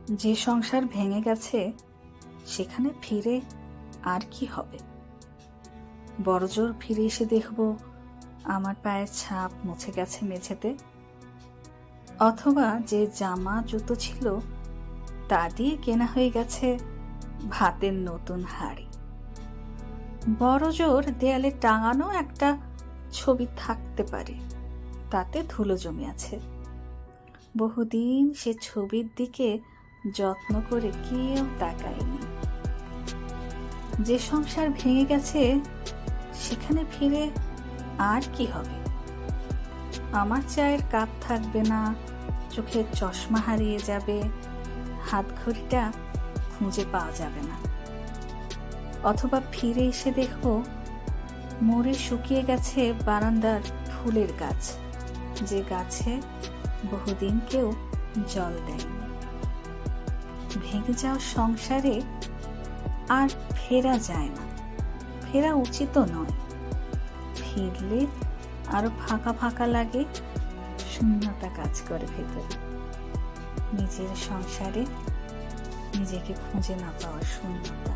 যে সংসার ভেঙে গেছে সেখানে ফিরে আর কি হবে? বড়জোর ফিরে এসে দেখব আমার পায়ের ছাপ মুছে গেছে মেঝেতে, অথবা যে জামা জুতো ছিল তা দিয়ে কেনা হয়ে গেছে ভাতের নতুন হাঁড়ি। বড়জোর দেয়ালে টাঙানো একটা ছবি থাকতে পারে, তাতে ধুলো জমে আছে। বহুদিন সে ছবির দিকে যত্ন করে কেউ তাকায়নি। যে সংসার ভেঙে গেছে সেখানে ফিরে আর কি হবে? আমার চায়ের কাপ থাকবে না, চোখের চশমা হারিয়ে যাবে, হাত ঘড়িটা খুঁজে পাওয়া যাবে না। অথবা ফিরে এসে দেখব মরে শুকিয়ে গেছে বারান্দার ফুলের গাছ, যে গাছে বহুদিন কেউ জল দেয়নি। ভেঙে যাওয়া সংসারে আর ফেরা যায় না, ফেরা উচিত নয়। ফিরলে আরো ফাঁকা ফাঁকা লাগে, শূন্যতা কাজ করে ভেতরে। নিজের সংসারে নিজেকে খুঁজে না পাওয়ার শূন্যতা।